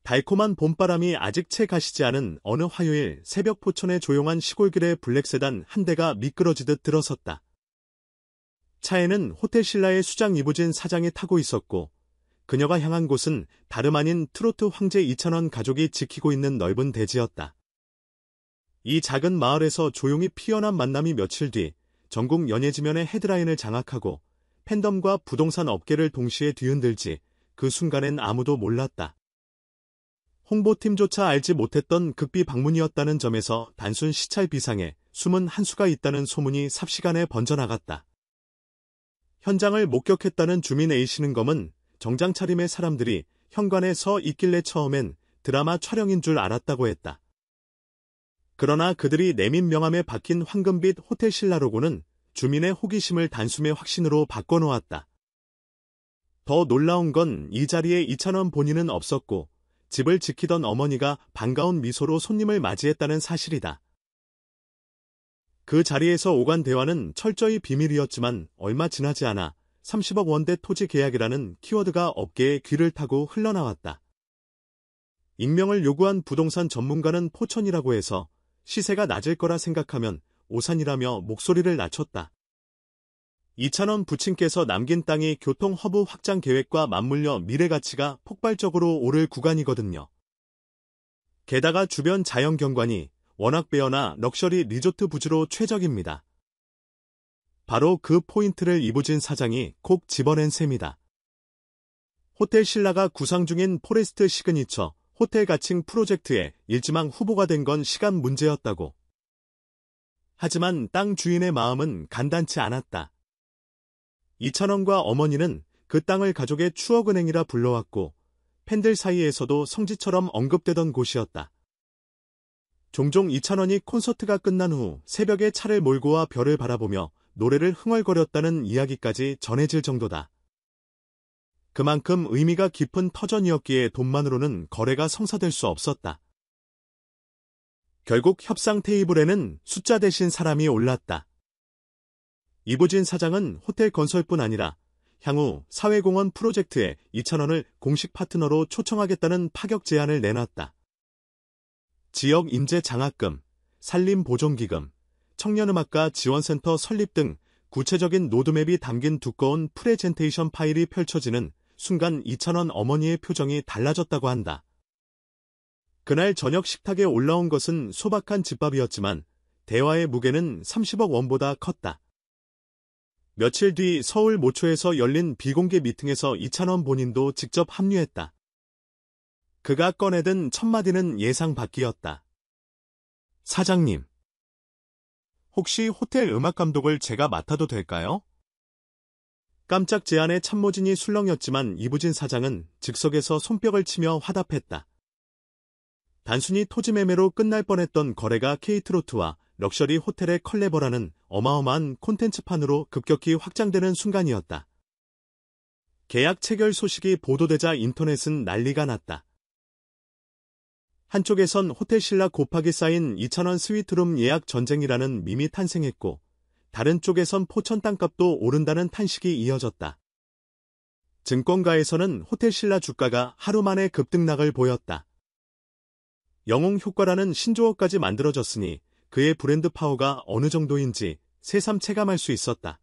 달콤한 봄바람이 아직 채 가시지 않은 어느 화요일 새벽 포천의 조용한 시골길에 블랙세단 한 대가 미끄러지듯 들어섰다. 차에는 호텔 신라의 수장 이부진 사장이 타고 있었고 그녀가 향한 곳은 다름 아닌 트로트 황제 이찬원 가족이 지키고 있는 넓은 대지였다. 이 작은 마을에서 조용히 피어난 만남이 며칠 뒤 전국 연예지면의 헤드라인을 장악하고 팬덤과 부동산 업계를 동시에 뒤흔들지 그 순간엔 아무도 몰랐다. 홍보팀조차 알지 못했던 극비 방문이었다는 점에서 단순 시찰 비상에 숨은 한 수가 있다는 소문이 삽시간에 번져나갔다. 현장을 목격했다는 주민 A씨는 검은 정장 차림의 사람들이 현관에 서 있길래 처음엔 드라마 촬영인 줄 알았다고 했다. 그러나 그들이 내민 명함에 박힌 황금빛 호텔 신라 로고는 주민의 호기심을 단숨에 확신으로 바꿔놓았다. 더 놀라운 건 이 자리에 이찬원 본인은 없었고 집을 지키던 어머니가 반가운 미소로 손님을 맞이했다는 사실이다. 그 자리에서 오간 대화는 철저히 비밀이었지만 얼마 지나지 않아 30억 원대 토지 계약이라는 키워드가 업계의 귀를 타고 흘러나왔다. 익명을 요구한 부동산 전문가는 포천이라고 해서 시세가 낮을 거라 생각하면 오산이라며 목소리를 낮췄다. 이찬원 부친께서 남긴 땅이 교통 허브 확장 계획과 맞물려 미래 가치가 폭발적으로 오를 구간이거든요. 게다가 주변 자연 경관이 워낙베어나 럭셔리 리조트 부지로 최적입니다. 바로 그 포인트를 이부진 사장이 콕 집어낸 셈이다. 호텔 신라가 구상 중인 포레스트 시그니처 호텔 가칭 프로젝트에 일지망 후보가 된 건 시간 문제였다고. 하지만 땅 주인의 마음은 간단치 않았다. 이찬원과 어머니는 그 땅을 가족의 추억은행이라 불러왔고 팬들 사이에서도 성지처럼 언급되던 곳이었다. 종종 이찬원이 콘서트가 끝난 후 새벽에 차를 몰고 와 별을 바라보며 노래를 흥얼거렸다는 이야기까지 전해질 정도다. 그만큼 의미가 깊은 터전이었기에 돈만으로는 거래가 성사될 수 없었다. 결국 협상 테이블에는 숫자 대신 사람이 올랐다. 이부진 사장은 호텔 건설뿐 아니라 향후 사회공헌 프로젝트에 이찬원을 공식 파트너로 초청하겠다는 파격 제안을 내놨다. 지역 임대 장학금, 산림보존기금, 청년음악가 지원센터 설립 등 구체적인 로드맵이 담긴 두꺼운 프레젠테이션 파일이 펼쳐지는 순간 이찬원 어머니의 표정이 달라졌다고 한다. 그날 저녁 식탁에 올라온 것은 소박한 집밥이었지만 대화의 무게는 30억 원보다 컸다. 며칠 뒤 서울 모초에서 열린 비공개 미팅에서 이찬원 본인도 직접 합류했다. 그가 꺼내든 첫 마디는 예상 밖이었다. 사장님, 혹시 호텔 음악감독을 제가 맡아도 될까요? 깜짝 제안에 참모진이 술렁였지만 이부진 사장은 즉석에서 손뼉을 치며 화답했다. 단순히 토지 매매로 끝날 뻔했던 거래가 K트로트와 럭셔리 호텔의 컬래버라는 어마어마한 콘텐츠판으로 급격히 확장되는 순간이었다. 계약 체결 소식이 보도되자 인터넷은 난리가 났다. 한쪽에선 호텔 신라 곱하기 쌓인 이찬원 스위트룸 예약 전쟁이라는 밈이 탄생했고 다른 쪽에선 포천 땅값도 오른다는 탄식이 이어졌다. 증권가에서는 호텔 신라 주가가 하루 만에 급등락을 보였다. 영웅 효과라는 신조어까지 만들어졌으니 그의 브랜드 파워가 어느 정도인지 새삼 체감할 수 있었다.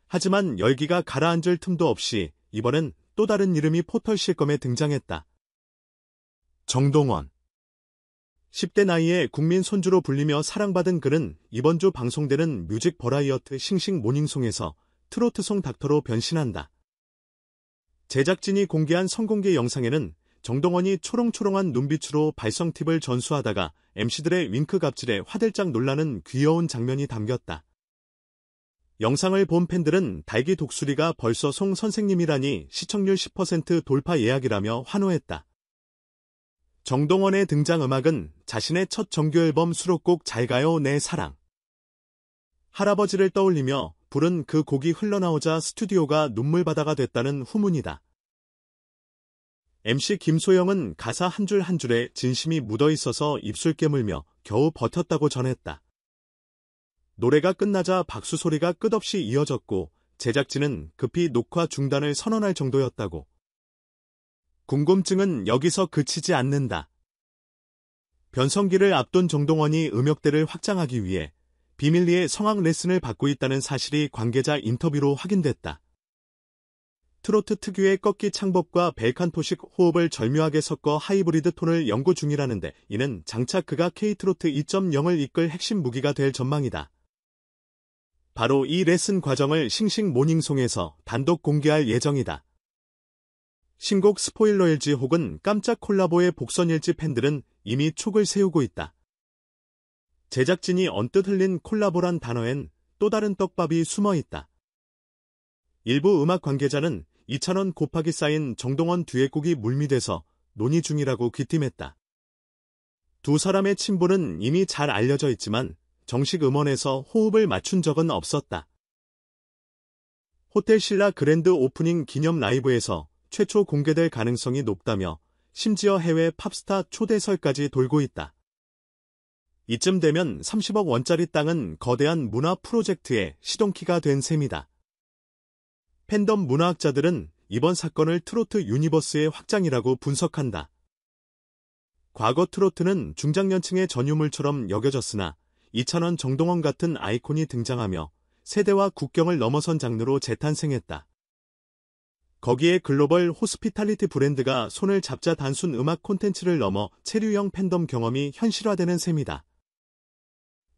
하지만 열기가 가라앉을 틈도 없이 이번엔 또 다른 이름이 포털 실검에 등장했다. 정동원. 10대 나이에 국민 손주로 불리며 사랑받은 그는 이번 주 방송되는 뮤직 버라이어트 싱싱 모닝송에서 트로트송 닥터로 변신한다. 제작진이 공개한 선공개 영상에는 정동원이 초롱초롱한 눈빛으로 발성 팁을 전수하다가 MC들의 윙크 갑질에 화들짝 놀라는 귀여운 장면이 담겼다. 영상을 본 팬들은 달기 독수리가 벌써 송 선생님이라니 시청률 10% 돌파 예약이라며 환호했다. 정동원의 등장음악은 자신의 첫 정규앨범 수록곡 잘가요 내 사랑. 할아버지를 떠올리며 부른 그 곡이 흘러나오자 스튜디오가 눈물바다가 됐다는 후문이다. MC 김소영은 가사 한 줄 한 줄에 진심이 묻어있어서 입술 깨물며 겨우 버텼다고 전했다. 노래가 끝나자 박수 소리가 끝없이 이어졌고 제작진은 급히 녹화 중단을 선언할 정도였다고. 궁금증은 여기서 그치지 않는다. 변성기를 앞둔 정동원이 음역대를 확장하기 위해 비밀리에 성악 레슨을 받고 있다는 사실이 관계자 인터뷰로 확인됐다. 트로트 특유의 꺾기 창법과 벨칸토식 호흡을 절묘하게 섞어 하이브리드 톤을 연구 중이라는데 이는 장차 그가 K트로트 2.0을 이끌 핵심 무기가 될 전망이다. 바로 이 레슨 과정을 싱싱 모닝송에서 단독 공개할 예정이다. 신곡 스포일러일지 혹은 깜짝 콜라보의 복선일지 팬들은 이미 촉을 세우고 있다. 제작진이 언뜻 흘린 콜라보란 단어엔 또 다른 떡밥이 숨어 있다. 일부 음악 관계자는 2,000원 곱하기 쌓인 정동원 듀엣곡이 물밑에서 논의 중이라고 귀띔했다. 두 사람의 친분은 이미 잘 알려져 있지만 정식 음원에서 호흡을 맞춘 적은 없었다. 호텔 신라 그랜드 오프닝 기념 라이브에서 최초 공개될 가능성이 높다며 심지어 해외 팝스타 초대설까지 돌고 있다. 이쯤 되면 30억 원짜리 땅은 거대한 문화 프로젝트의 시동키가 된 셈이다. 팬덤 문화학자들은 이번 사건을 트로트 유니버스의 확장이라고 분석한다. 과거 트로트는 중장년층의 전유물처럼 여겨졌으나 2,000원 정동원 같은 아이콘이 등장하며 세대와 국경을 넘어선 장르로 재탄생했다. 거기에 글로벌 호스피탈리티 브랜드가 손을 잡자 단순 음악 콘텐츠를 넘어 체류형 팬덤 경험이 현실화되는 셈이다.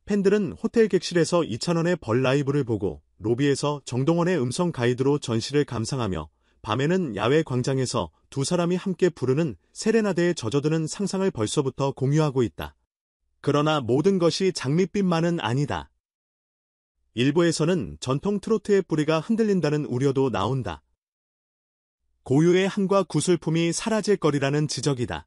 팬들은 호텔 객실에서 2,000원의 벌 라이브를 보고 로비에서 정동원의 음성 가이드로 전시를 감상하며 밤에는 야외 광장에서 두 사람이 함께 부르는 세레나데에 젖어드는 상상을 벌써부터 공유하고 있다. 그러나 모든 것이 장밋빛만은 아니다. 일부에서는 전통 트로트의 뿌리가 흔들린다는 우려도 나온다. 고유의 한과 구슬품이 사라질 거리라는 지적이다.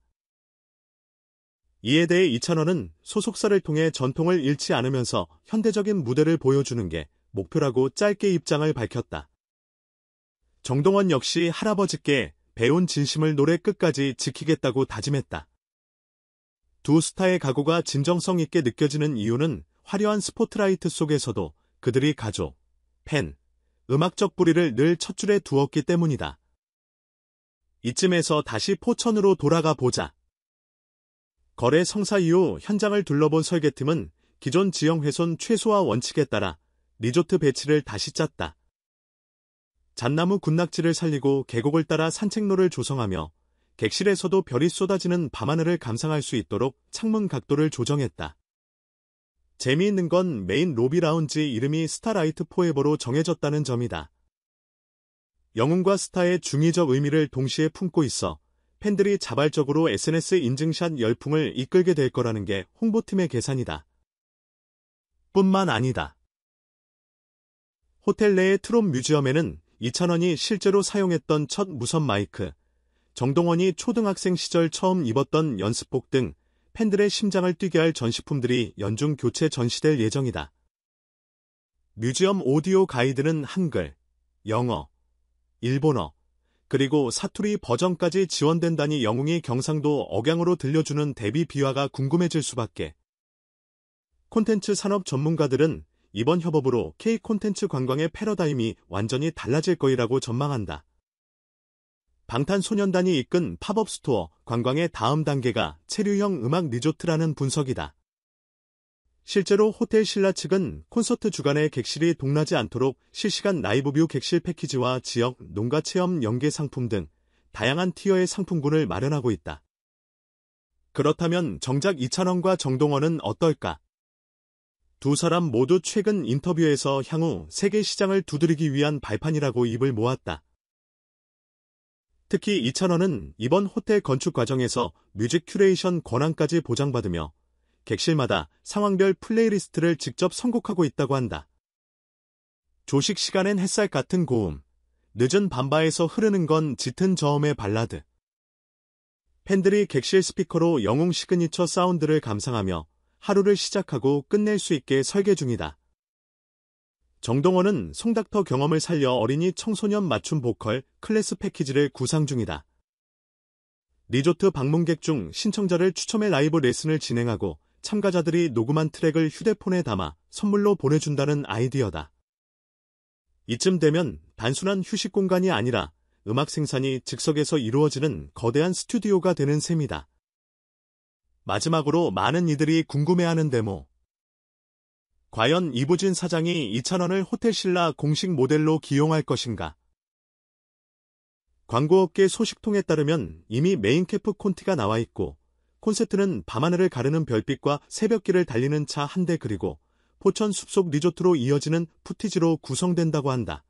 이에 대해 2,000원은 소속사를 통해 전통을 잃지 않으면서 현대적인 무대를 보여주는 게 목표라고 짧게 입장을 밝혔다. 정동원 역시 할아버지께 배운 진심을 노래 끝까지 지키겠다고 다짐했다. 두 스타의 각오가 진정성 있게 느껴지는 이유는 화려한 스포트라이트 속에서도 그들이 가족, 팬, 음악적 뿌리를 늘 첫 줄에 두었기 때문이다. 이쯤에서 다시 포천으로 돌아가 보자. 거래 성사 이후 현장을 둘러본 설계팀은 기존 지형 훼손 최소화 원칙에 따라 리조트 배치를 다시 짰다. 잣나무 군낙지를 살리고 계곡을 따라 산책로를 조성하며 객실에서도 별이 쏟아지는 밤하늘을 감상할 수 있도록 창문 각도를 조정했다. 재미있는 건 메인 로비 라운지 이름이 스타라이트 포에버로 정해졌다는 점이다. 영웅과 스타의 중의적 의미를 동시에 품고 있어 팬들이 자발적으로 SNS 인증샷 열풍을 이끌게 될 거라는 게 홍보팀의 계산이다. 뿐만 아니다. 호텔 내의 트롯 뮤지엄에는 2,000원이 실제로 사용했던 첫 무선 마이크, 정동원이 초등학생 시절 처음 입었던 연습복 등 팬들의 심장을 뛰게 할 전시품들이 연중 교체 전시될 예정이다. 뮤지엄 오디오 가이드는 한글, 영어, 일본어, 그리고 사투리 버전까지 지원된다니 영웅이 경상도 억양으로 들려주는 데뷔 비화가 궁금해질 수밖에. 콘텐츠 산업 전문가들은 이번 협업으로 K 콘텐츠 관광의 패러다임이 완전히 달라질 거이라고 전망한다. 방탄소년단이 이끈 팝업 스토어 관광의 다음 단계가 체류형 음악 리조트라는 분석이다. 실제로 호텔 신라 측은 콘서트 주간에 객실이 동나지 않도록 실시간 라이브뷰 객실 패키지와 지역 농가 체험 연계 상품 등 다양한 티어의 상품군을 마련하고 있다. 그렇다면 정작 2,000원과 정동원은 어떨까? 두 사람 모두 최근 인터뷰에서 향후 세계 시장을 두드리기 위한 발판이라고 입을 모았다. 특히 2,000원은 이번 호텔 건축 과정에서 뮤직 큐레이션 권한까지 보장받으며 객실마다 상황별 플레이리스트를 직접 선곡하고 있다고 한다. 조식 시간엔 햇살 같은 고음, 늦은 밤바에서 흐르는 건 짙은 저음의 발라드. 팬들이 객실 스피커로 영웅 시그니처 사운드를 감상하며 하루를 시작하고 끝낼 수 있게 설계 중이다. 정동원은 송닥터 경험을 살려 어린이 청소년 맞춤 보컬 클래스 패키지를 구상 중이다. 리조트 방문객 중 신청자를 추첨해 라이브 레슨을 진행하고 참가자들이 녹음한 트랙을 휴대폰에 담아 선물로 보내준다는 아이디어다. 이쯤 되면 단순한 휴식 공간이 아니라 음악 생산이 즉석에서 이루어지는 거대한 스튜디오가 되는 셈이다. 마지막으로 많은 이들이 궁금해하는 데모. 과연 이부진 사장이 이찬원을 호텔신라 공식 모델로 기용할 것인가? 광고업계 소식통에 따르면 이미 메인캐프 콘티가 나와 있고 콘셉트는 밤하늘을 가르는 별빛과 새벽길을 달리는 차 한 대 그리고 포천 숲속 리조트로 이어지는 푸티지로 구성된다고 한다.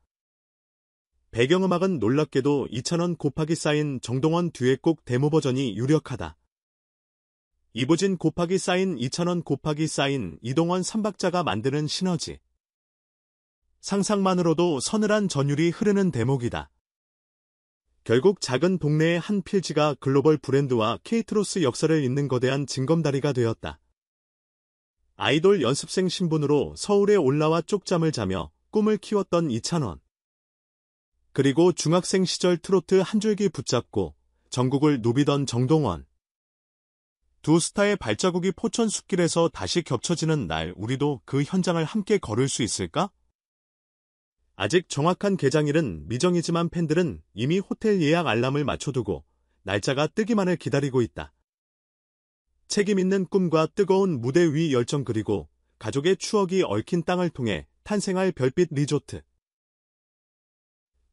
배경음악은 놀랍게도 이찬원 곱하기 쌓인 정동원 듀엣곡 데모 버전이 유력하다. 이부진 곱하기 쌓인 이찬원 곱하기 쌓인 이동원 3박자가 만드는 시너지. 상상만으로도 서늘한 전율이 흐르는 대목이다. 결국 작은 동네의 한 필지가 글로벌 브랜드와 케이트로스 역사를 잇는 거대한 징검다리가 되었다. 아이돌 연습생 신분으로 서울에 올라와 쪽잠을 자며 꿈을 키웠던 이찬원. 그리고 중학생 시절 트로트 한 줄기 붙잡고 전국을 누비던 정동원. 두 스타의 발자국이 포천 숲길에서 다시 겹쳐지는 날 우리도 그 현장을 함께 걸을 수 있을까? 아직 정확한 개장일은 미정이지만 팬들은 이미 호텔 예약 알람을 맞춰두고 날짜가 뜨기만을 기다리고 있다. 책임 있는 꿈과 뜨거운 무대 위 열정 그리고 가족의 추억이 얽힌 땅을 통해 탄생할 별빛 리조트.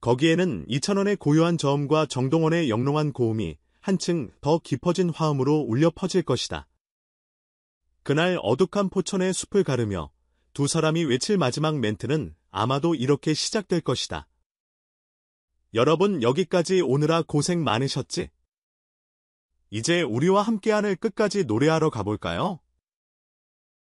거기에는 이찬원의 고요한 저음과 정동원의 영롱한 고음이 한층 더 깊어진 화음으로 울려 퍼질 것이다. 그날 어둑한 포천의 숲을 가르며 두 사람이 외칠 마지막 멘트는 아마도 이렇게 시작될 것이다. 여러분 여기까지 오느라 고생 많으셨지? 이제 우리와 함께하늘 끝까지 노래하러 가볼까요?